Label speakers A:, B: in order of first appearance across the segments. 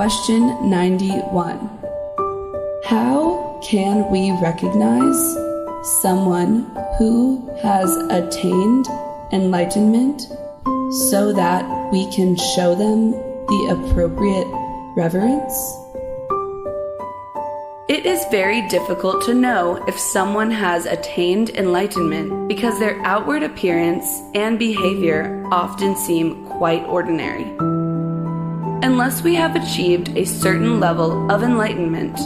A: Question 91. How can we recognize someone who has attained enlightenment so that we can show them the appropriate reverence? It is very difficult to know if someone has attained enlightenment because their outward appearance and behavior often seem quite ordinary. Unless we have achieved a certain level of enlightenment,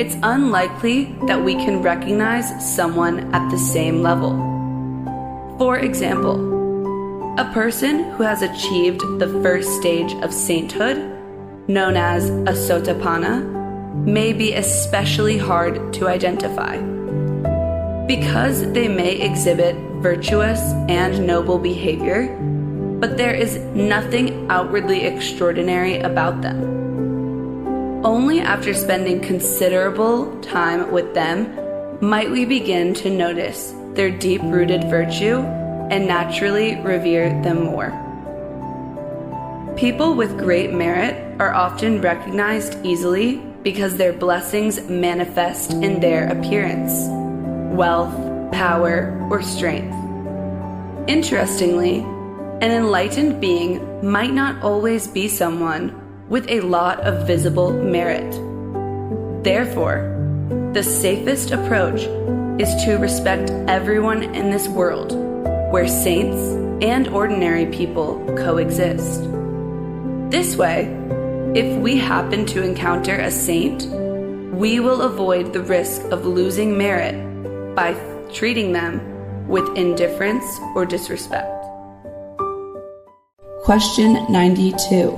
A: it's unlikely that we can recognize someone at the same level. For example, a person who has achieved the first stage of sainthood, known as a sotapanna, may be especially hard to identify. Because they may exhibit virtuous and noble behavior, but there is nothing outwardly extraordinary about them. Only after spending considerable time with them might we begin to notice their deep-rooted virtue and naturally revere them more. People with great merit are often recognized easily because their blessings manifest in their appearance, wealth, power, or strength. Interestingly, an enlightened being might not always be someone with a lot of visible merit. Therefore, the safest approach is to respect everyone in this world, where saints and ordinary people coexist. This way, if we happen to encounter a saint, we will avoid the risk of losing merit by treating them with indifference or disrespect. Question 92.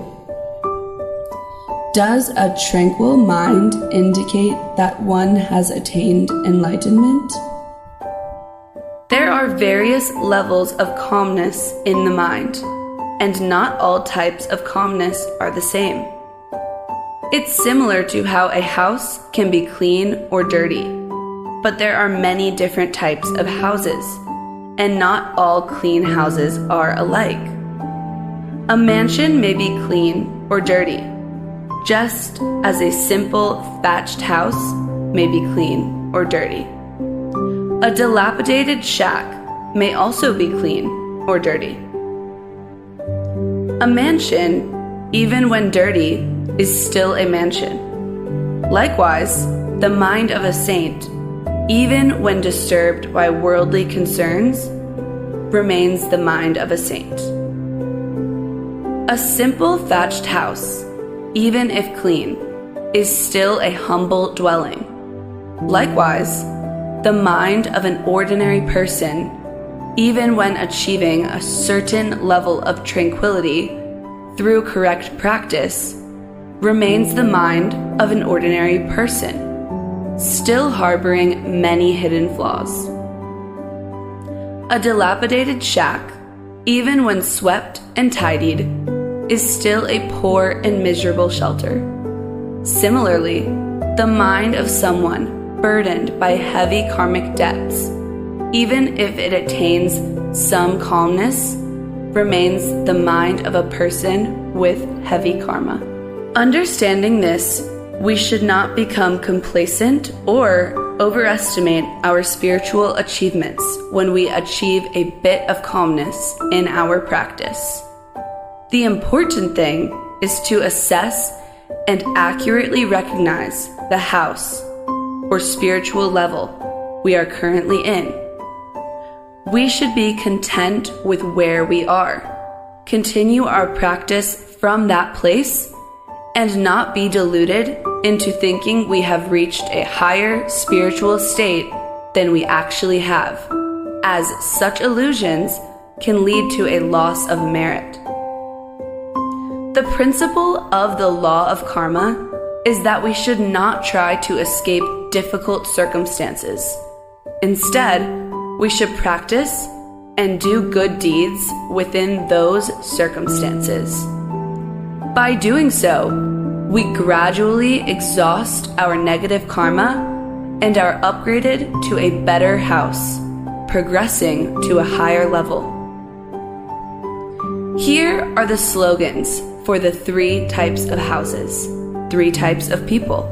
A: Does a tranquil mind indicate that one has attained enlightenment? There are various levels of calmness in the mind, and not all types of calmness are the same. It's similar to how a house can be clean or dirty, but there are many different types of houses, and not all clean houses are alike. A mansion may be clean or dirty, just as a simple thatched house may be clean or dirty. A dilapidated shack may also be clean or dirty. A mansion, even when dirty, is still a mansion. Likewise, the mind of a saint, even when disturbed by worldly concerns, remains the mind of a saint. A simple thatched house, even if clean, is still a humble dwelling. Likewise, the mind of an ordinary person, even when achieving a certain level of tranquility through correct practice, remains the mind of an ordinary person, still harboring many hidden flaws. A dilapidated shack, even when swept and tidied, is still a poor and miserable shelter. Similarly, the mind of someone burdened by heavy karmic debts, even if it attains some calmness, remains the mind of a person with heavy karma. Understanding this, we should not become complacent or overestimate our spiritual achievements when we achieve a bit of calmness in our practice. The important thing is to assess and accurately recognize the house or spiritual level we are currently in. We should be content with where we are, continue our practice from that place, and not be deluded into thinking we have reached a higher spiritual state than we actually have, as such illusions can lead to a loss of merit. The principle of the law of karma is that we should not try to escape difficult circumstances. Instead, we should practice and do good deeds within those circumstances. By doing so, we gradually exhaust our negative karma and are upgraded to a better house, progressing to a higher level. Here are the slogans for the 3 types of houses. 3 types of people.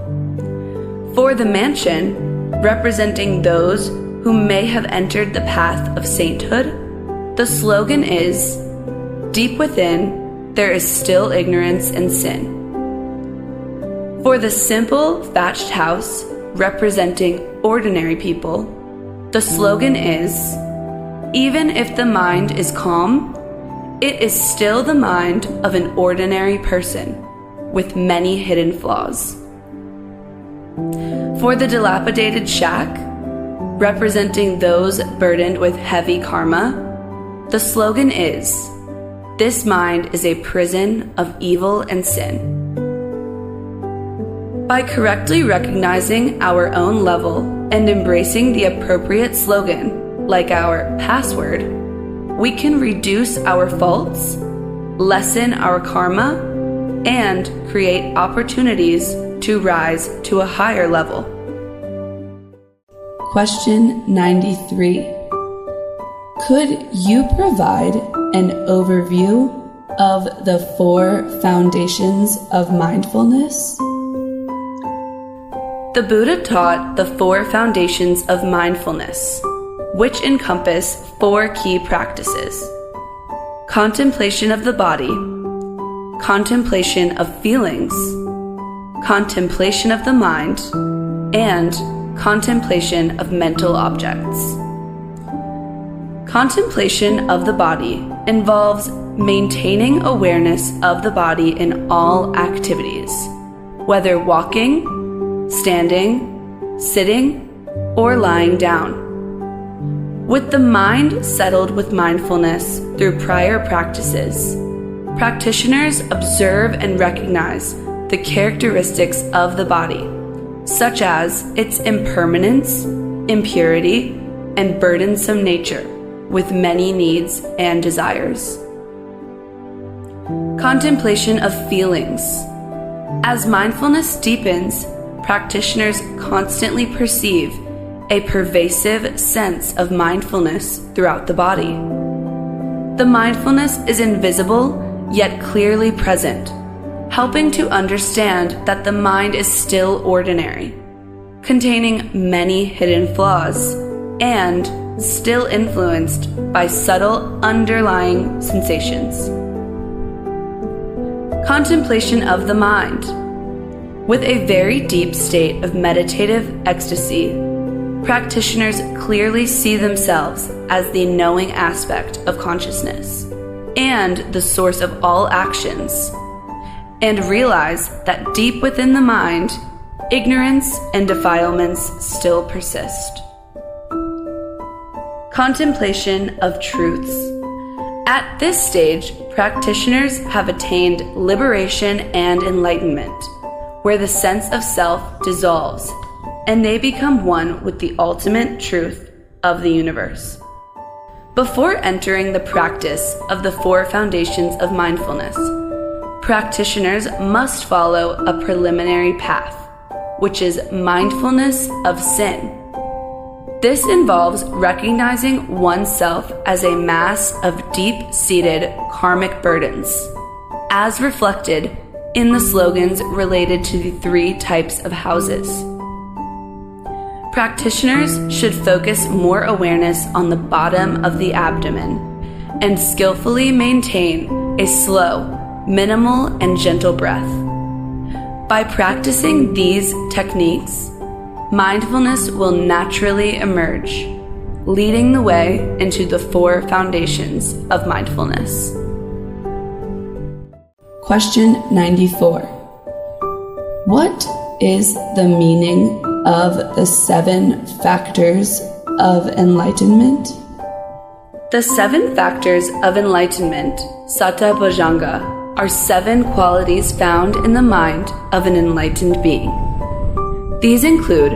A: For the mansion, representing those who may have entered the path of sainthood, the slogan is, "Deep within, there is still ignorance and sin." For the simple thatched house, representing ordinary people, the slogan is, "Even if the mind is calm, it is still the mind of an ordinary person with many hidden flaws." For the dilapidated shack, representing those burdened with heavy karma, the slogan is, "This mind is a prison of evil and sin." By correctly recognizing our own level and embracing the appropriate slogan, like our password, we can reduce our faults, lessen our karma, and create opportunities to rise to a higher level. Question 93. Could you provide an overview of the 4 foundations of mindfulness? The Buddha taught the 4 foundations of mindfulness, which encompass 4 key practices: contemplation of the body, contemplation of feelings, contemplation of the mind, and contemplation of mental objects. Contemplation of the body involves maintaining awareness of the body in all activities, whether walking, standing, sitting, or lying down. With the mind settled with mindfulness through prior practices, practitioners observe and recognize the characteristics of the body, such as its impermanence, impurity, and burdensome nature, with many needs and desires. Contemplation of feelings. As mindfulness deepens, practitioners constantly perceive a pervasive sense of mindfulness throughout the body. The mindfulness is invisible yet clearly present, helping to understand that the mind is still ordinary, containing many hidden flaws, and still influenced by subtle underlying sensations. Contemplation of the mind. With a very deep state of meditative ecstasy, practitioners clearly see themselves as the knowing aspect of consciousness and the source of all actions, and realize that deep within the mind, ignorance and defilements still persist. Contemplation of truths. At this stage, practitioners have attained liberation and enlightenment, where the sense of self dissolves and they become one with the ultimate truth of the universe. Before entering the practice of the 4 foundations of mindfulness, practitioners must follow a preliminary path, which is mindfulness of sin. This involves recognizing oneself as a mass of deep-seated karmic burdens, as reflected in the slogans related to the 3 types of houses. Practitioners should focus more awareness on the bottom of the abdomen and skillfully maintain a slow, minimal, and gentle breath. By practicing these techniques, mindfulness will naturally emerge, leading the way into the 4 foundations of mindfulness. Question 94. What is the meaning of the 7 factors of enlightenment? The 7 factors of enlightenment, Sata Bhojanga, are 7 qualities found in the mind of an enlightened being. These include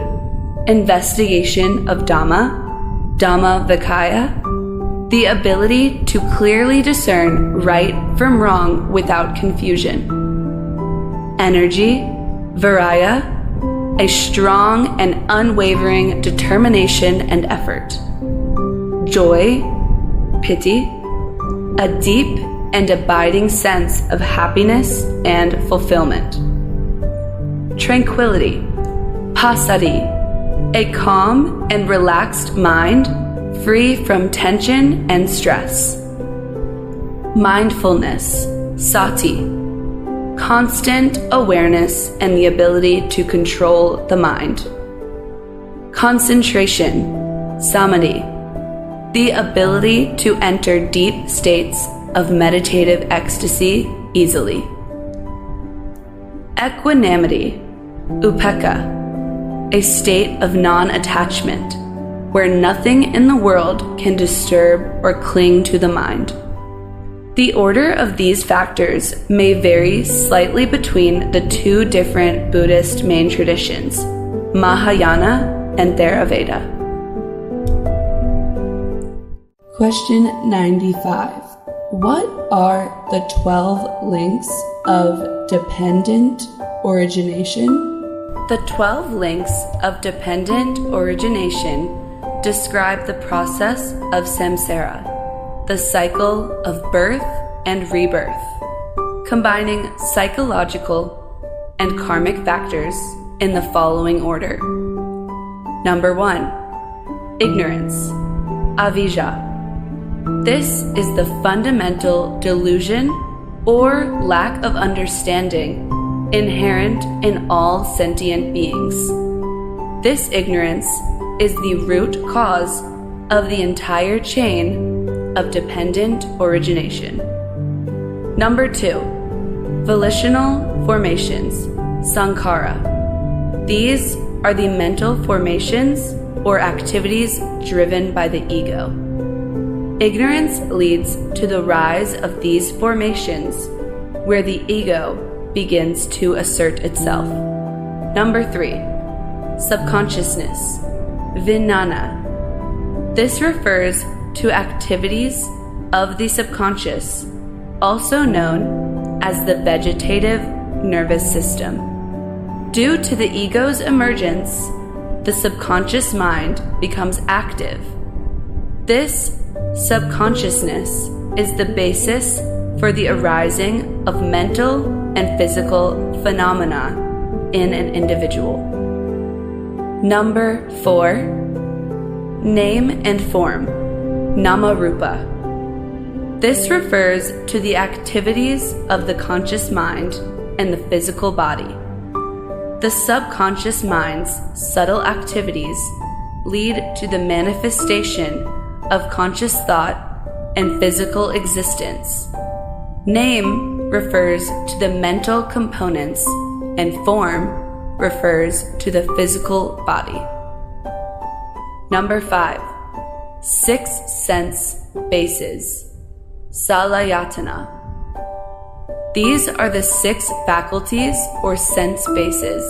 A: investigation of Dhamma, Dhamma Vicaya, the ability to clearly discern right from wrong without confusion, energy, Viraya, a strong and unwavering determination and effort, joy, Piti, a deep and abiding sense of happiness and fulfillment, tranquility, passaddhi, a calm and relaxed mind free from tension and stress. Mindfulness, sati, constant awareness and the ability to control the mind. Concentration, samadhi, the ability to enter deep states of meditative ecstasy easily. Equanimity, upekkha, a state of non-attachment, where nothing in the world can disturb or cling to the mind. The order of these factors may vary slightly between the two different Buddhist main traditions, Mahayana and Theravada. Question 95. What are the 12 links of dependent origination? The 12 links of dependent origination describe the process of samsara, the cycle of birth and rebirth, combining psychological and karmic factors in the following order. Number 1. Ignorance, avijja. This is the fundamental delusion or lack of understanding inherent in all sentient beings. This ignorance is the root cause of the entire chain of dependent origination. Number 2. Volitional formations, sankhara. These are the mental formations or activities driven by the ego. Ignorance leads to the rise of these formations, where the ego begins to assert itself. Number 3. Subconsciousness, vijnana. This refers to activities of the subconscious, also known as the vegetative nervous system. Due to the ego's emergence, the subconscious mind becomes active. This subconsciousness is the basis for the arising of mental and physical phenomena in an individual. Number 4. Name and form, nama-rupa. This refers to the activities of the conscious mind and the physical body. The subconscious mind's subtle activities lead to the manifestation of conscious thought and physical existence. Name refers to the mental components, and form refers to the physical body. Number 5. 6 sense bases, salayatana. These are the 6 faculties or sense bases: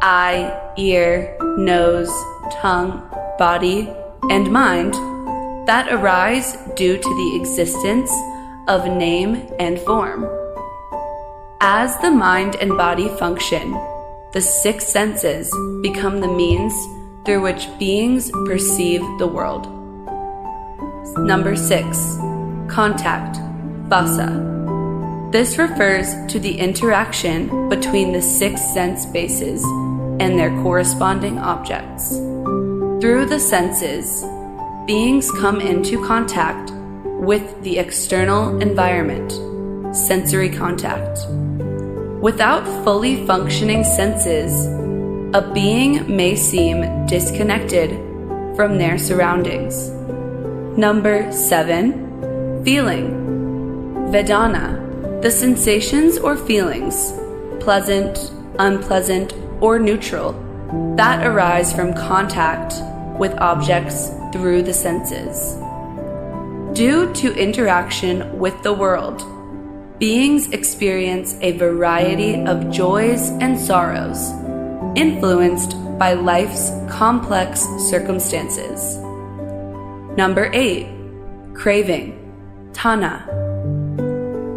A: eye, ear, nose, tongue, body, and mind that arise due to the existence of name and form. As the mind and body function, the 6 senses become the means through which beings perceive the world. Number 6. Contact, phassa. This refers to the interaction between the 6 sense bases and their corresponding objects. Through the senses, beings come into contact with the external environment, sensory contact. Without fully functioning senses, a being may seem disconnected from their surroundings. Number 7. Feeling, vedana. The sensations or feelings, pleasant, unpleasant, or neutral, that arise from contact with objects through the senses. Due to interaction with the world, beings experience a variety of joys and sorrows, influenced by life's complex circumstances. Number 8. Craving, tanha.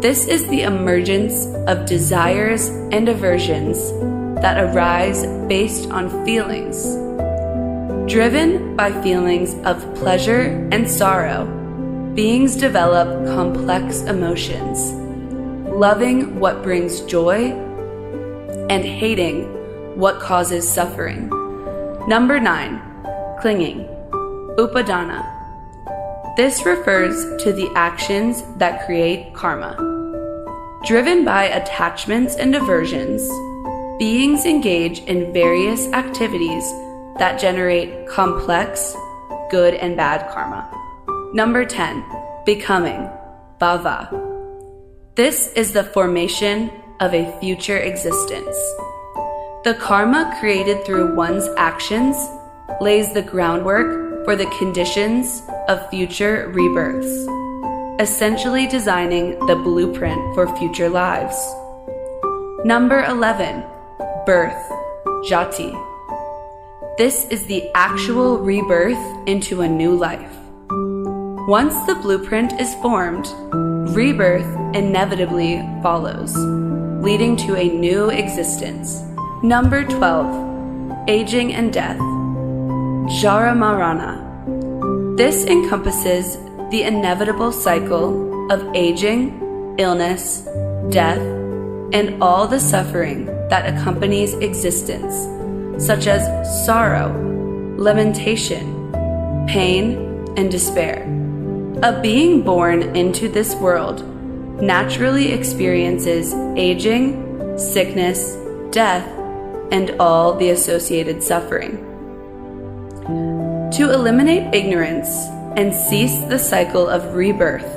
A: This is the emergence of desires and aversions that arise based on feelings. Driven by feelings of pleasure and sorrow, beings develop complex emotions, loving what brings joy and hating what causes suffering. Number 9, clinging, upadana. This refers to the actions that create karma. Driven by attachments and aversions, beings engage in various activities that generate complex, good and bad karma. Number 10, becoming, bhava. This is the formation of a future existence. The karma created through one's actions lays the groundwork for the conditions of future rebirths, essentially designing the blueprint for future lives. Number 11, birth, jati. This is the actual rebirth into a new life. Once the blueprint is formed, rebirth inevitably follows, leading to a new existence. Number 12, aging and death, jara marana. This encompasses the inevitable cycle of aging, illness, death, and all the suffering that accompanies existence, such as sorrow, lamentation, pain, and despair. A being born into this world naturally experiences aging, sickness, death, and all the associated suffering. To eliminate ignorance and cease the cycle of rebirth,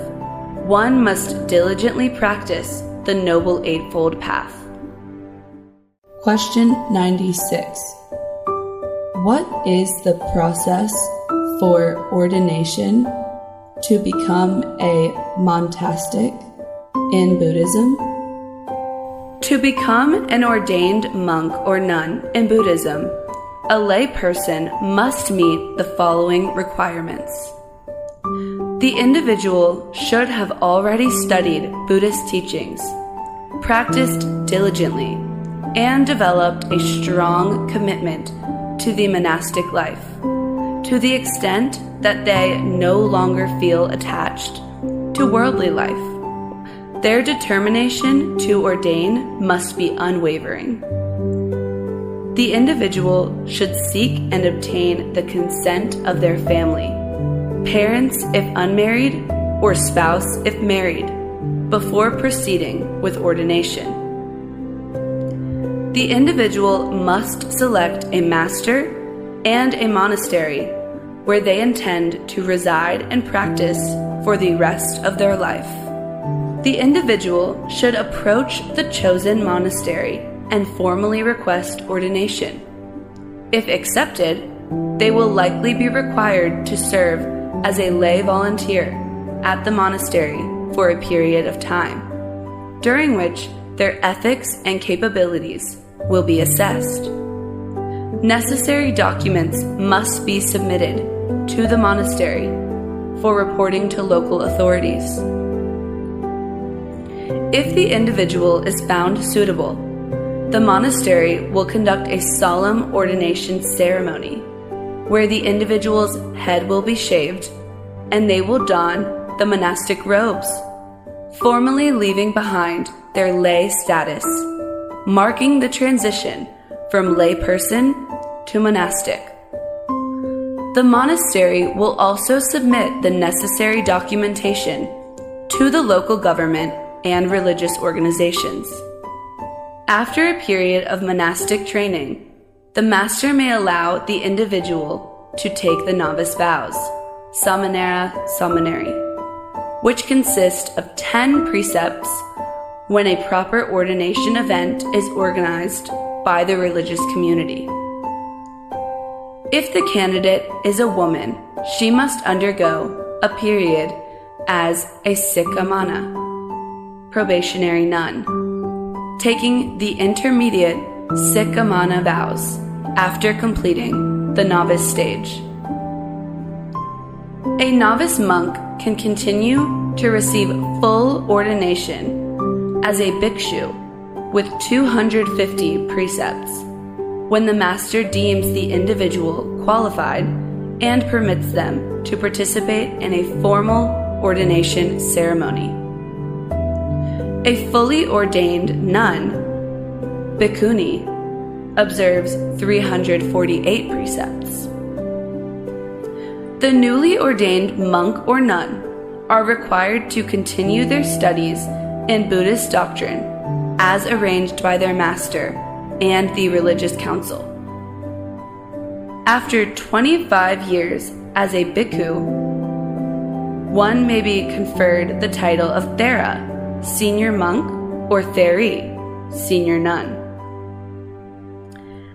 A: one must diligently practice the Noble Eightfold Path. Question 96. What is the process for ordination to become a montastic in Buddhism? To become an ordained monk or nun in Buddhism, a lay person must meet the following requirements. The individual should have already studied Buddhist teachings, practiced diligently, and developed a strong commitment to the monastic life, to the extent that they no longer feel attached to worldly life. Their determination to ordain must be unwavering. The individual should seek and obtain the consent of their family, parents if unmarried, or spouse if married, before proceeding with ordination. The individual must select a master and a monastery where they intend to reside and practice for the rest of their life. The individual should approach the chosen monastery and formally request ordination. If accepted, they will likely be required to serve as a lay volunteer at the monastery for a period of time, during which their ethics and capabilities will be assessed. Necessary documents must be submitted to the monastery for reporting to local authorities. If the individual is found suitable, the monastery will conduct a solemn ordination ceremony where the individual's head will be shaved and they will don the monastic robes, formally leaving behind their lay status, marking the transition from lay person to monastic. The monastery will also submit the necessary documentation to the local government and religious organizations. After a period of monastic training, the master may allow the individual to take the novice vows, samanera samaneri, which consist of 10 precepts when a proper ordination event is organized by the religious community. If the candidate is a woman, she must undergo a period as a sikkamana, probationary nun, taking the intermediate sikkamana vows after completing the novice stage. A novice monk can continue to receive full ordination as a bhikshu with 250 precepts when the master deems the individual qualified and permits them to participate in a formal ordination ceremony. A fully ordained nun, bhikkhuni, observes 348 precepts. The newly ordained monk or nun are required to continue their studies in Buddhist doctrine as arranged by their master and the religious council. After 25 years as a bhikkhu, one may be conferred the title of Thera, senior monk, or Theri, senior nun.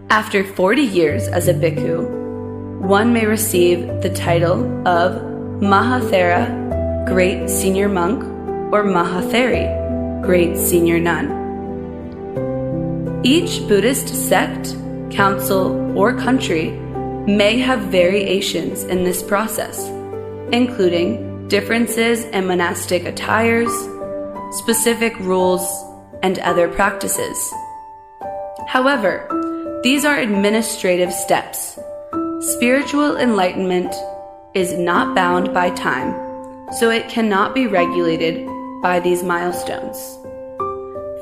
A: After 40 years as a bhikkhu, one may receive the title of Mahathera, great senior monk, or Mahatheri, great senior nun. Each Buddhist sect, council, or country may have variations in this process, including differences in monastic attires, specific rules, and other practices. However, these are administrative steps. Spiritual enlightenment is not bound by time, so it cannot be regulated by these milestones.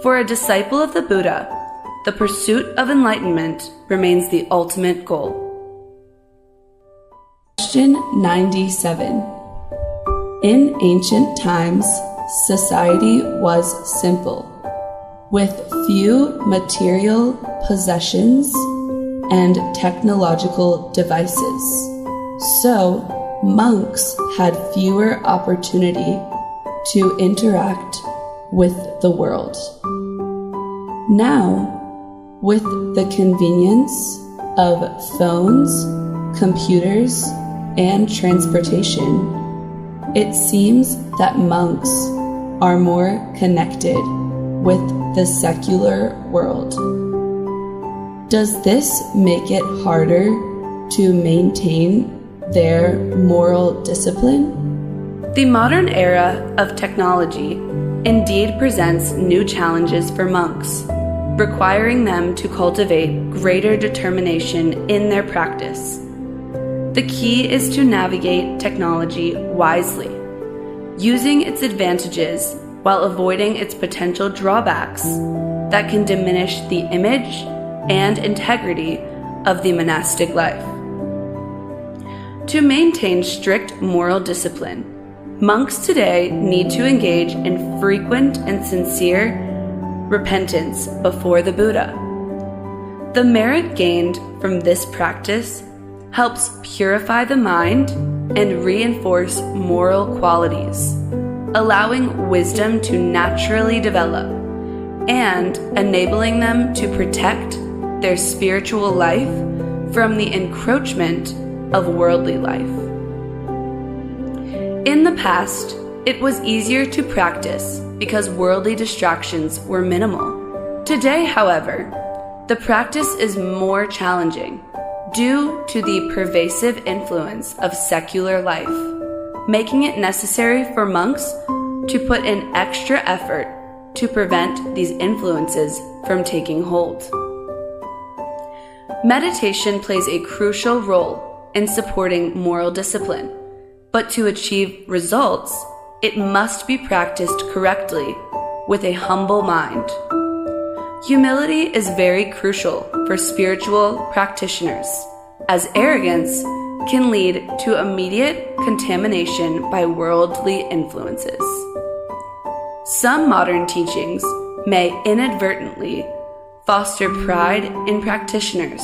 A: For a disciple of the Buddha, the pursuit of enlightenment remains the ultimate goal. Question 97. In ancient times, society was simple, with few material possessions and technological devices. So, monks had fewer opportunity to interact with the world. Now, with the convenience of phones, computers, and transportation, it seems that monks are more connected with the secular world. Does this make it harder to maintain their moral discipline? The modern era of technology indeed presents new challenges for monks, requiring them to cultivate greater determination in their practice. The key is to navigate technology wisely, using its advantages while avoiding its potential drawbacks that can diminish the image and integrity of the monastic life. To maintain strict moral discipline, monks today need to engage in frequent and sincere repentance before the Buddha. The merit gained from this practice helps purify the mind and reinforce moral qualities, allowing wisdom to naturally develop and enabling them to protect their spiritual life from the encroachment of worldly life. In the past, it was easier to practice because worldly distractions were minimal. Today, however, the practice is more challenging due to the pervasive influence of secular life, making it necessary for monks to put in extra effort to prevent these influences from taking hold. Meditation plays a crucial role in supporting moral discipline, but to achieve results, it must be practiced correctly with a humble mind. Humility is very crucial for spiritual practitioners, as arrogance can lead to immediate contamination by worldly influences. Some modern teachings may inadvertently foster pride in practitioners,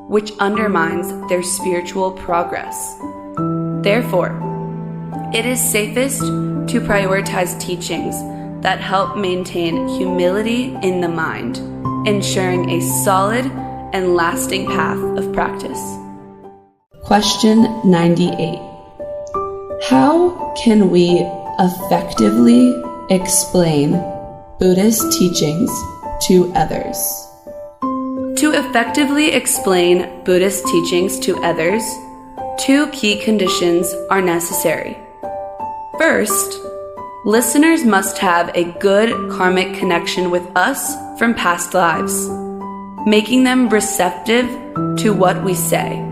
A: which undermines their spiritual progress. Therefore, it is safest to prioritize teachings that help maintain humility in the mind, ensuring a solid and lasting path of practice. Question 98. How can we effectively explain Buddhist teachings to others? To effectively explain Buddhist teachings to others, two key conditions are necessary. First, listeners must have a good karmic connection with us from past lives, making them receptive to what we say.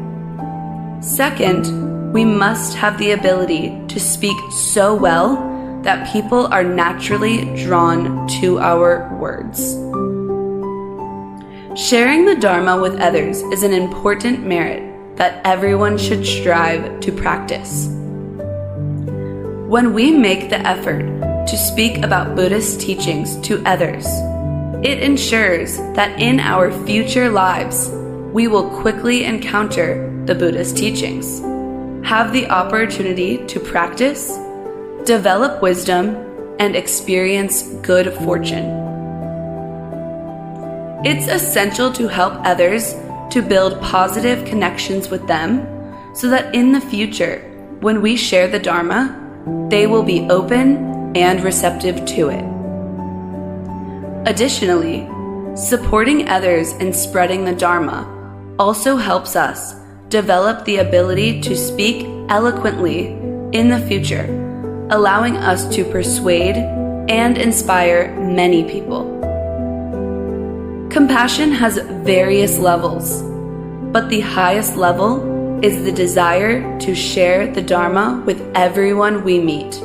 A: Second, we must have the ability to speak so well that people are naturally drawn to our words. Sharing the Dharma with others is an important merit that everyone should strive to practice. When we make the effort to speak about Buddhist teachings to others, it ensures that in our future lives, we will quickly encounter the Buddhist teachings, have the opportunity to practice, develop wisdom, and experience good fortune. It's essential to help others to build positive connections with them so that in the future, when we share the Dharma, they will be open and receptive to it. Additionally, supporting others in spreading the Dharma also helps us develop the ability to speak eloquently in the future, allowing us to persuade and inspire many people. Compassion has various levels, but the highest level is the desire to share the Dharma with everyone we meet,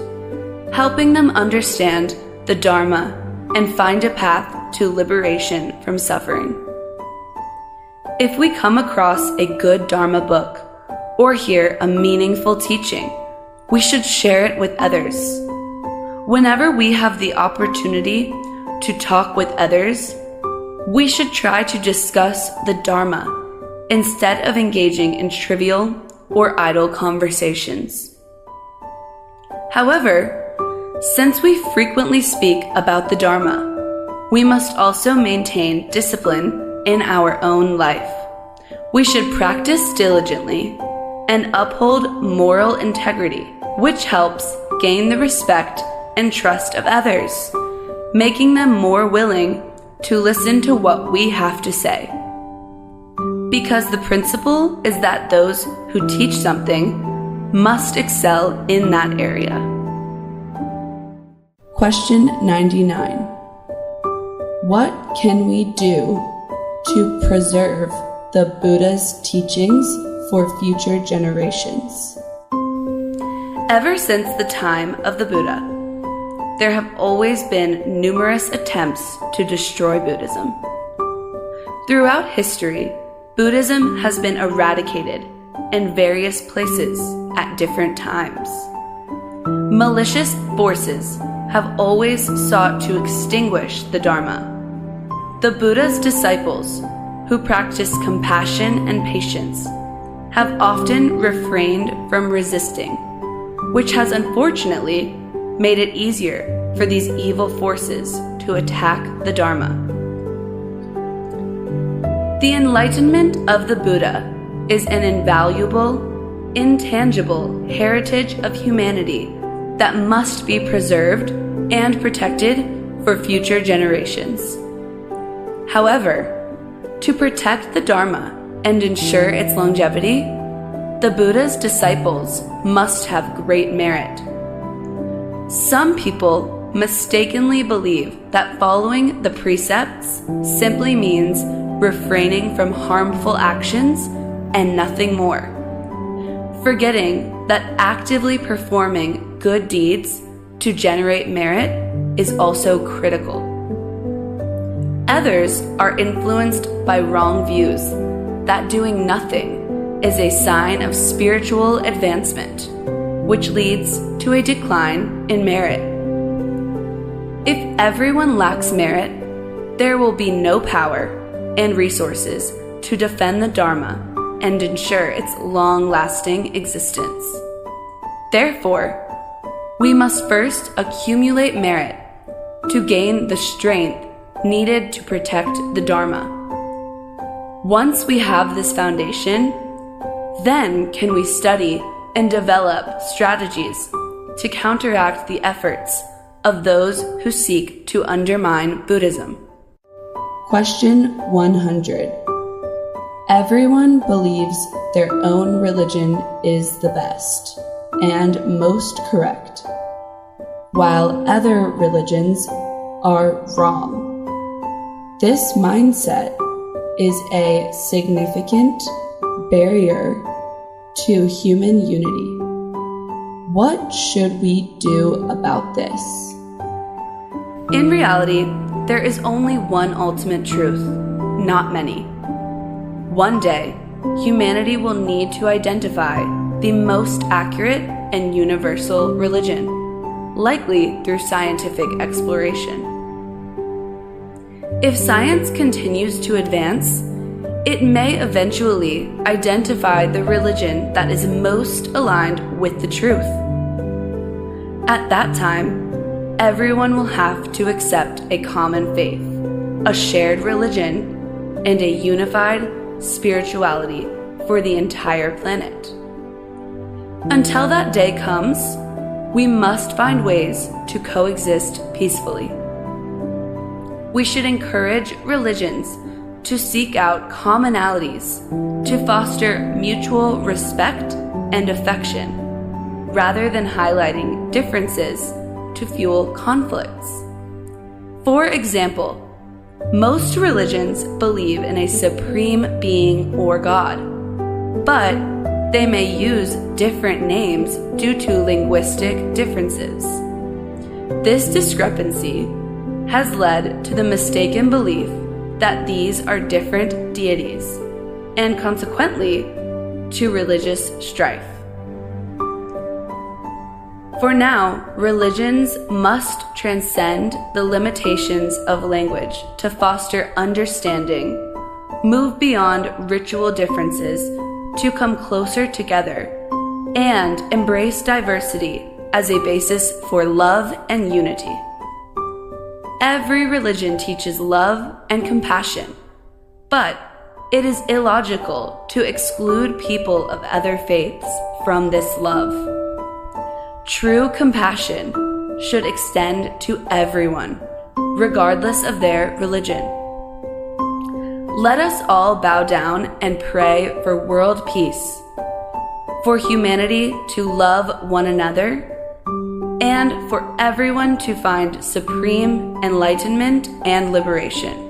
A: helping them understand the Dharma and find a path to liberation from suffering. If we come across a good Dharma book or hear a meaningful teaching, we should share it with others. Whenever we have the opportunity to talk with others, we should try to discuss the Dharma instead of engaging in trivial or idle conversations. However, since we frequently speak about the Dharma, we must also maintain discipline in our own life. We should practice diligently and uphold moral integrity, which helps gain the respect and trust of others, making them more willing to listen to what we have to say. Because the principle is that those who teach something must excel in that area. Question 99. What can we do to preserve the Buddha's teachings for future generations? Ever since the time of the Buddha, there have always been numerous attempts to destroy Buddhism. Throughout history, Buddhism has been eradicated in various places at different times. Malicious forces have always sought to extinguish the Dharma. The Buddha's disciples, who practiced compassion and patience, have often refrained from resisting, which has unfortunately made it easier for these evil forces to attack the Dharma. The enlightenment of the Buddha is an invaluable, intangible heritage of humanity that must be preserved and protected for future generations. However, to protect the Dharma and ensure its longevity, the Buddha's disciples must have great merit. Some people mistakenly believe that following the precepts simply means refraining from harmful actions and nothing more, forgetting that actively performing good deeds to generate merit is also critical. Others are influenced by wrong views that doing nothing is a sign of spiritual advancement, which leads to a decline in merit. If everyone lacks merit, there will be no power and resources to defend the Dharma and ensure its long-lasting existence. Therefore, we must first accumulate merit to gain the strength needed to protect the Dharma. Once we have this foundation, then can we study and develop strategies to counteract the efforts of those who seek to undermine Buddhism. Question 100. Everyone believes their own religion is the best and most correct, while other religions are wrong. This mindset is a significant barrier to human unity. What should we do about this? In reality, there is only one ultimate truth, not many. One day, humanity will need to identify the most accurate and universal religion, likely through scientific exploration. If science continues to advance, it may eventually identify the religion that is most aligned with the truth. At that time, everyone will have to accept a common faith, a shared religion, and a unified spirituality for the entire planet. Until that day comes, we must find ways to coexist peacefully. We should encourage religions to seek out commonalities to foster mutual respect and affection, rather than highlighting differences to fuel conflicts. For example, most religions believe in a supreme being or God, but they may use different names due to linguistic differences. This discrepancy has led to the mistaken belief that these are different deities, and consequently, to religious strife. For now, religions must transcend the limitations of language to foster understanding, move beyond ritual differences to come closer together, and embrace diversity as a basis for love and unity. Every religion teaches love and compassion, but it is illogical to exclude people of other faiths from this love. True compassion should extend to everyone, regardless of their religion. Let us all bow down and pray for world peace, for humanity to love one another, and for everyone to find supreme enlightenment and liberation.